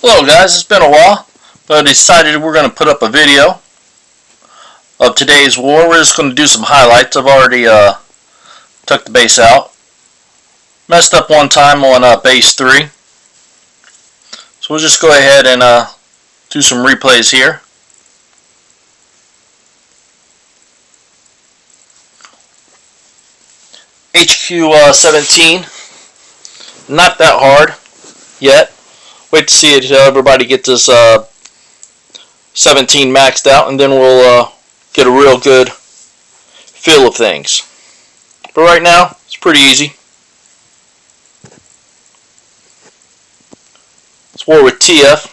Hello guys, it's been a while, but I decided we're going to put up a video of today's war. We're just going to do some highlights. I've already took the base out. Messed up one time on base 3. So we'll just go ahead and do some replays here. HQ 17. Not that hard yet. Wait to see it until everybody gets this 17 maxed out, and then we'll get a real good feel of things. But right now, it's pretty easy. It's war with TF.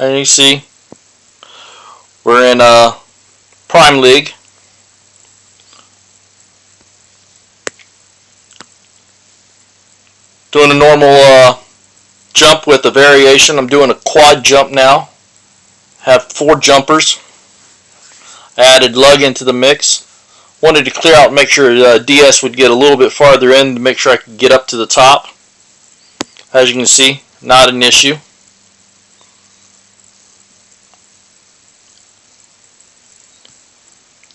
And you see, we're in Prime League. Doing a normal jump with a variation. I'm doing a quad jump now. Have 4 jumpers. I added lug into the mix. Wanted to clear out and make sure DS would get a little bit farther in to make sure I could get up to the top. As you can see, not an issue.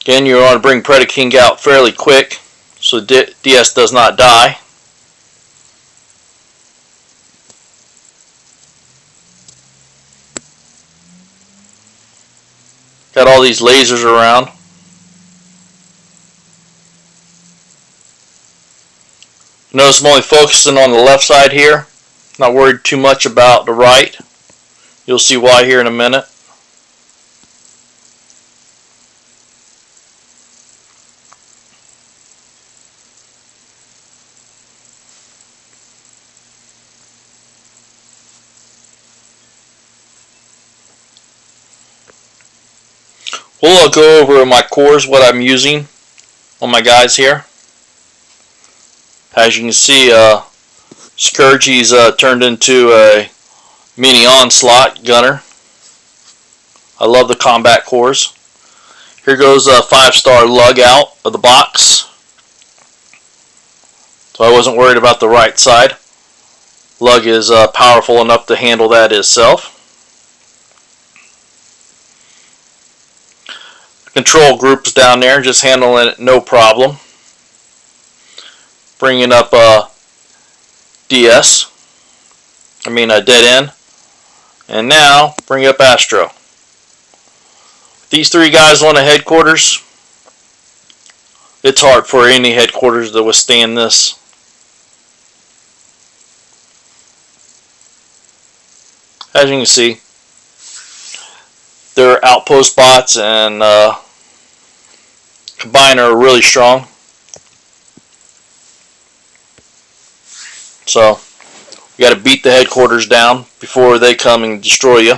Again, you want to bring Predaking out fairly quick so DS does not die. Got all these lasers around. Notice I'm only focusing on the left side here. Not worried too much about the right. You'll see why here in a minute. We'll go over my cores, what I'm using on my guys here. As you can see, Scourgy's turned into a mini onslaught gunner. I love the combat cores. Here goes a 5-star lug out of the box. So I wasn't worried about the right side. Lug is powerful enough to handle that itself. Control groups down there, just handling it no problem. Bringing up DS, dead end, and now bring up Astro. These 3 guys on the headquarters, it's hard for any headquarters to withstand this. As you can see, their outpost bots and Combiner are really strong. So you got to beat the headquarters down before they come and destroy you.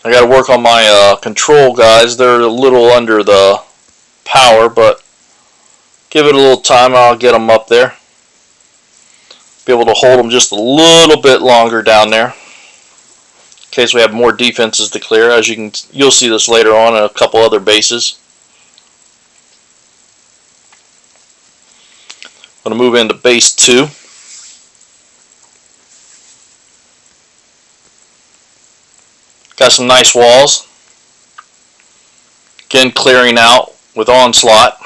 I got to work on my control guys. They're a little under the power, but give it a little time. I'll get them up there. Be able to hold them just a little bit longer down there in case we have more defenses to clear. As you'll see this later on in a couple other bases. I'm going to move into base 2. Got some nice walls. Again, clearing out with onslaught.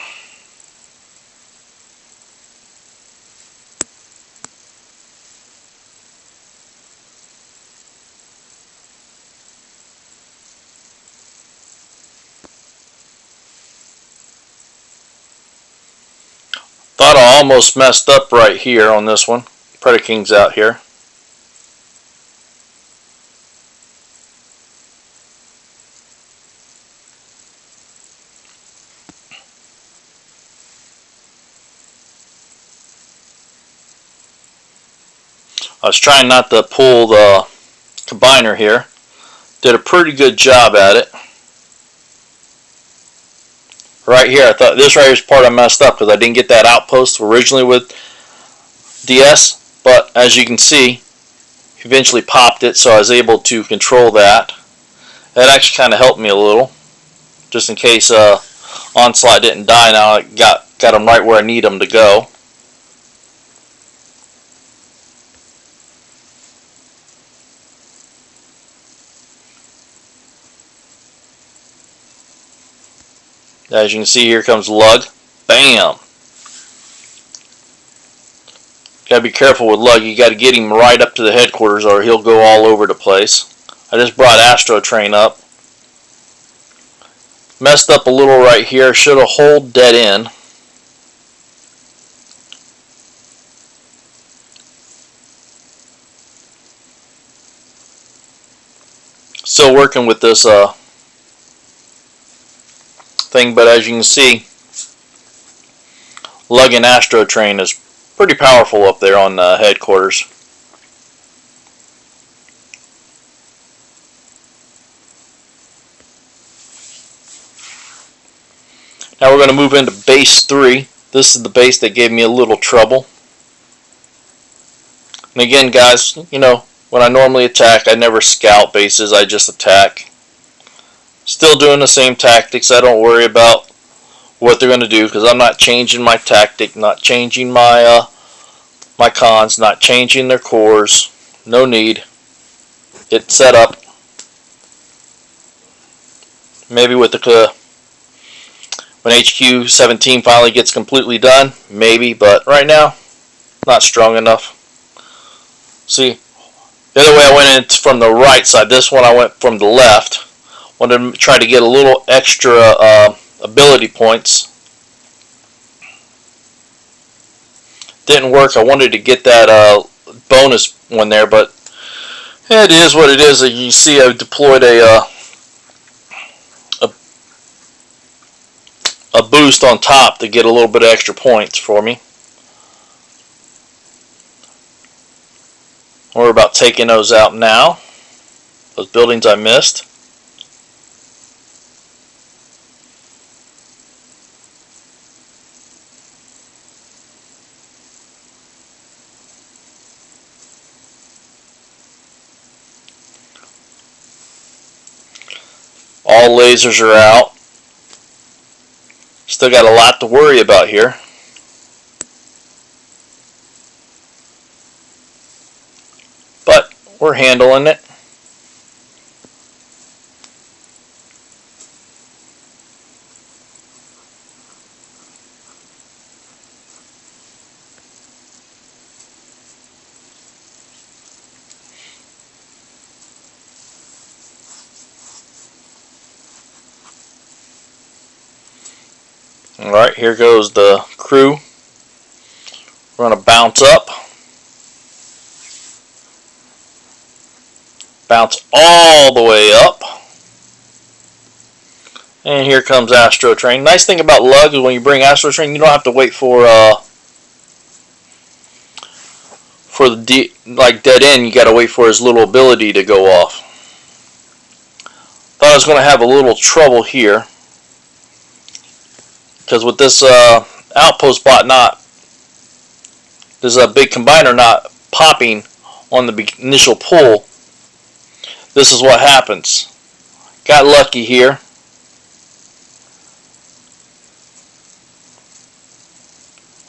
Thought I almost messed up right here on this one. Predaking's out here. I was trying not to pull the combiner here. Did a pretty good job at it. Right here, I thought this right here is part I messed up because I didn't get that outpost originally with DS, but as you can see, eventually popped it, so I was able to control that. That actually kind of helped me a little, just in case Onslaught didn't die. Now it got Got them right where I need them to go. As you can see, here comes lug. Bam! Gotta be careful with lug. You gotta get him right up to the headquarters or he'll go all over the place. I just brought Astrotrain up. Messed up a little right here. Should have holed dead end. Still working with this thing, but as you can see, lug and Astrotrain is pretty powerful up there on headquarters. Now we're going to move into base 3. This is the base that gave me a little trouble. And again, guys, you know, when I normally attack, I never scout bases, I just attack. Still doing the same tactics. I don't worry about what they're going to do because I'm not changing my tactic, not changing my my cons, not changing their cores. No need. It's set up. Maybe with the when HQ 17 finally gets completely done, maybe, but right now, not strong enough. See, the other way I went in from the right side. This one I went from the left. Wanted to try to get a little extra ability points. Didn't work. I wanted to get that bonus one there, but it is what it is. You see, I deployed a boost on top to get a little bit of extra points for me. We're about taking those out now. Those buildings I missed. All lasers are out. Still got a lot to worry about here. But we're handling it. Alright, here goes the crew. We're going to bounce up. Bounce all the way up. And here comes Astrotrain. Nice thing about lug is when you bring Astrotrain, you don't have to wait for the like dead end. You got to wait for his little ability to go off. Thought I was going to have a little trouble here. Because with this outpost bot there's a big combiner not popping on the initial pull, this is what happens. Got lucky here.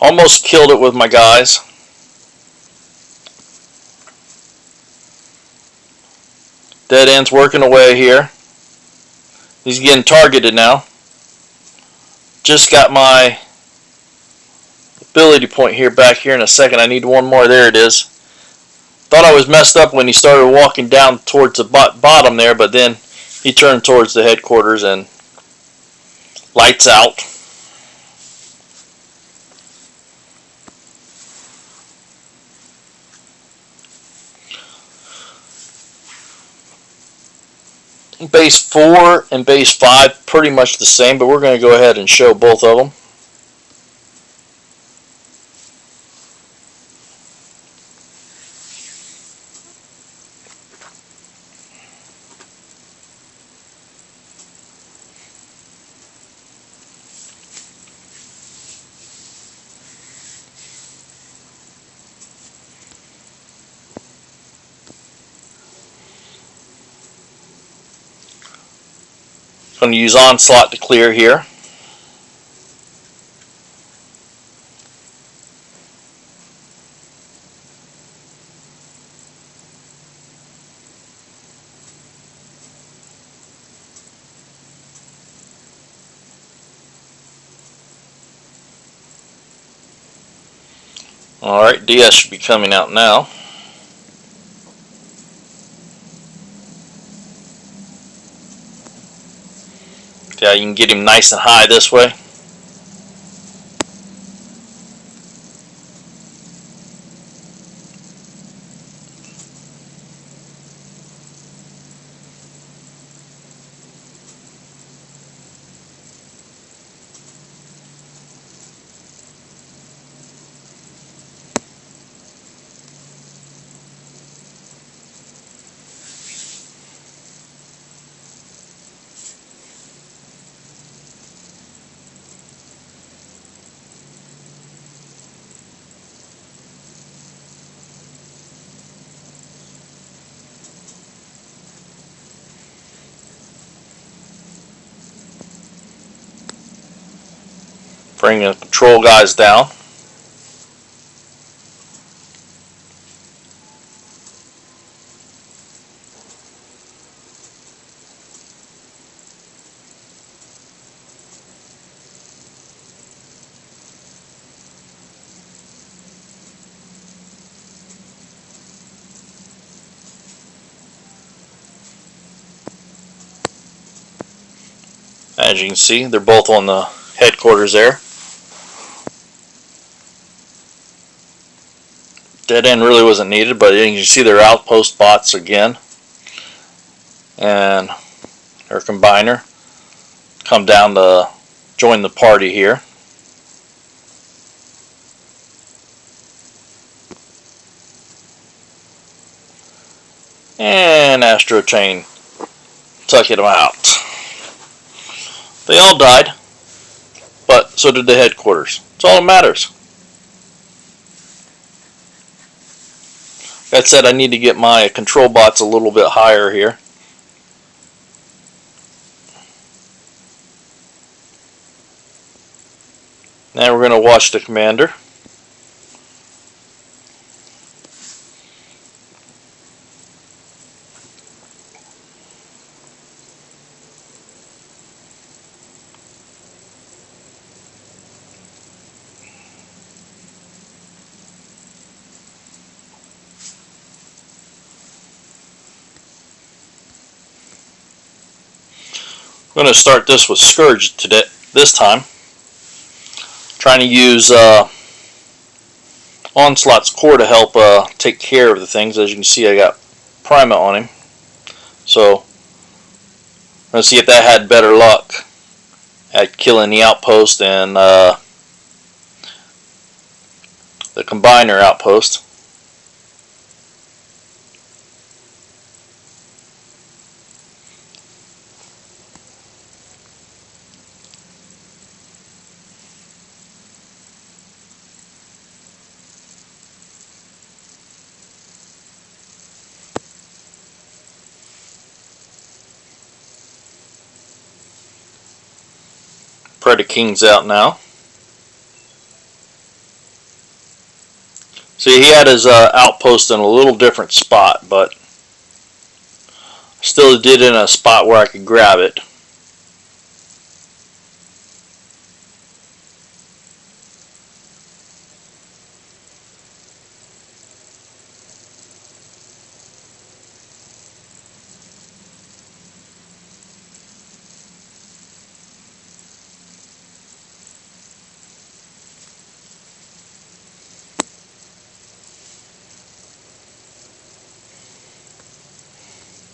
Almost killed it with my guys. Dead end's working away here. He's getting targeted now. Just got my ability point here back here in a second. I need one more. There it is. Thought I was messed up when he started walking down towards the bottom there, but then he turned towards the headquarters and lights out. Base 4 and base 5 pretty much the same, but we're going to go ahead and show both of them. Going to use onslaught to clear here. Alright, DS should be coming out now. Yeah, you can get him nice and high this way. Bring the control guys down. As you can see, they're both on the headquarters there. Dead end really wasn't needed, but you can see their outpost bots again. And their combiner come down to join the party here. And Astro Chain tucking them out. They all died, but so did the headquarters. That's all that matters. That said, I need to get my control bots a little bit higher here. Now we're going to watch the commander. I'm going to start this with Scourge today, this time. Trying to use Onslaught's core to help take care of the things. As you can see, I got Prima on him. So, I'm going to see if that had better luck at killing the outpost and the combiner outpost. Predaking's out now. See, he had his outpost in a little different spot, but still did it in a spot where I could grab it.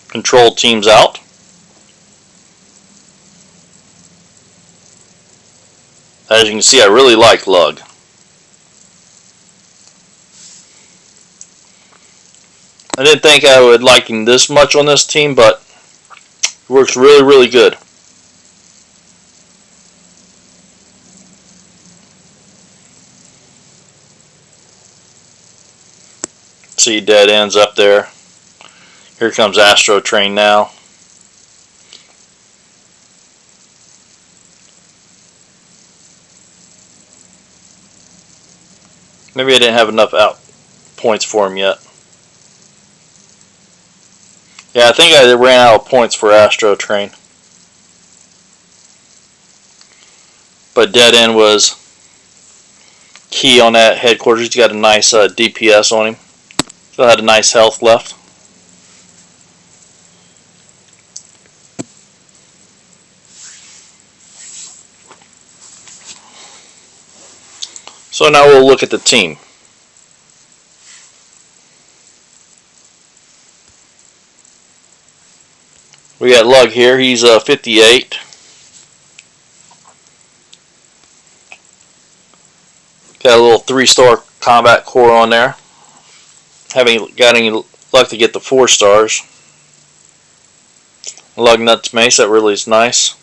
Control team's out. As you can see, I really like Lug. I didn't think I would like him this much on this team, but it works really, really good. See dead ends up there. Here comes Astro Train now. Maybe I didn't have enough out points for him yet. Yeah, I think I ran out of points for Astro Train. But dead end was key on that headquarters. He's got a nice DPS on him. Still had a nice health left. So now we'll look at the team. We got Lug here. He's 58. Got a little 3-star combat core on there. Haven't got any luck to get the 4 stars. Lug Nuts Mace, that really is nice.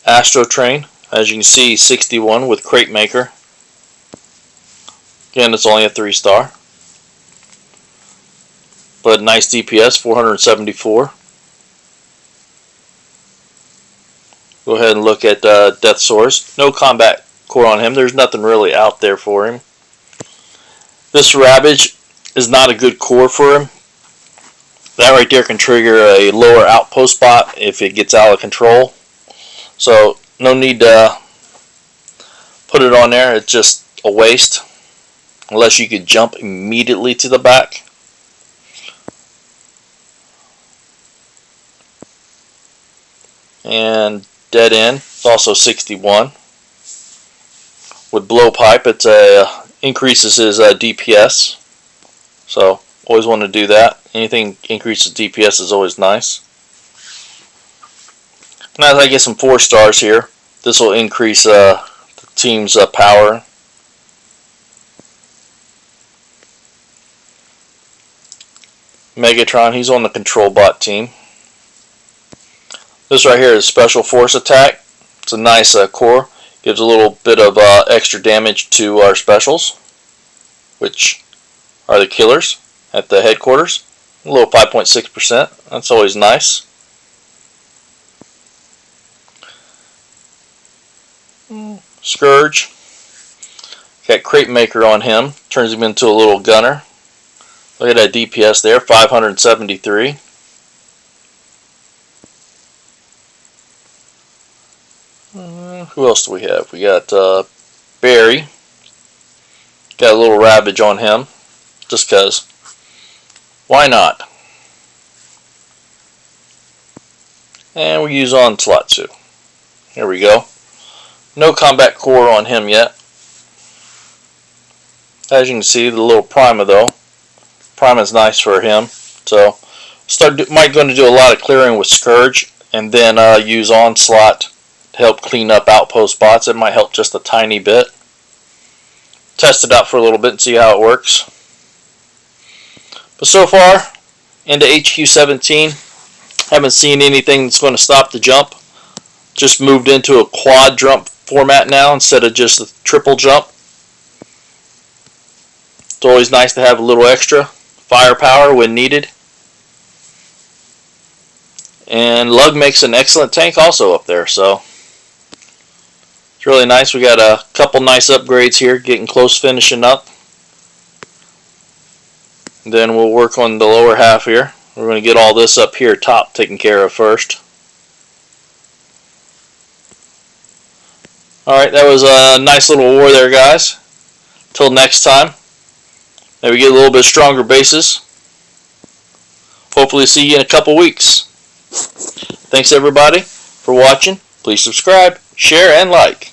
Astro Train, as you can see, 61 with Crate Maker. Again, it's only a 3-star. But nice DPS, 474. Go ahead and look at Death Source. No combat core on him. There's nothing really out there for him. This Ravage is not a good core for him. That right there can trigger a lower outpost bot if it gets out of control. So no need to put it on there. It's just a waste. Unless you could jump immediately to the back. And Dead End, it's also 61. With Blowpipe, it increases his DPS. So always want to do that. Anything increases DPS is always nice. Now as I get some 4 stars here, this will increase the team's power. Megatron, he's on the control bot team. This right here is Special Force Attack. It's a nice core. Gives a little bit of extra damage to our specials, which are the killers at the headquarters. A little 5.6%. That's always nice. Scourge. Got Crate Maker on him. Turns him into a little gunner. Look at that DPS there, 573. Who else do we have? We got Barry. Got a little Ravage on him. Just because. Why not? And we use Onslaught too. Here we go. No combat core on him yet. As you can see, the little Prima though. Prima is nice for him. So, might going to do a lot of clearing with Scourge, and then use Onslaught to help clean up outpost bots. It might help just a tiny bit. Test it out for a little bit and see how it works. But so far, into HQ17, haven't seen anything that's going to stop the jump. Just moved into a quad jump format now instead of just a triple jump. It's always nice to have a little extra firepower when needed. And Lug makes an excellent tank also up there, so it's really nice. We got a couple nice upgrades here, getting close finishing up. And then we'll work on the lower half here. We're going to get all this up here top taken care of first. Alright, that was a nice little war there, guys. Till next time, maybe get a little bit stronger bases. Hopefully see you in a couple weeks. Thanks everybody for watching. Please subscribe, share, and like.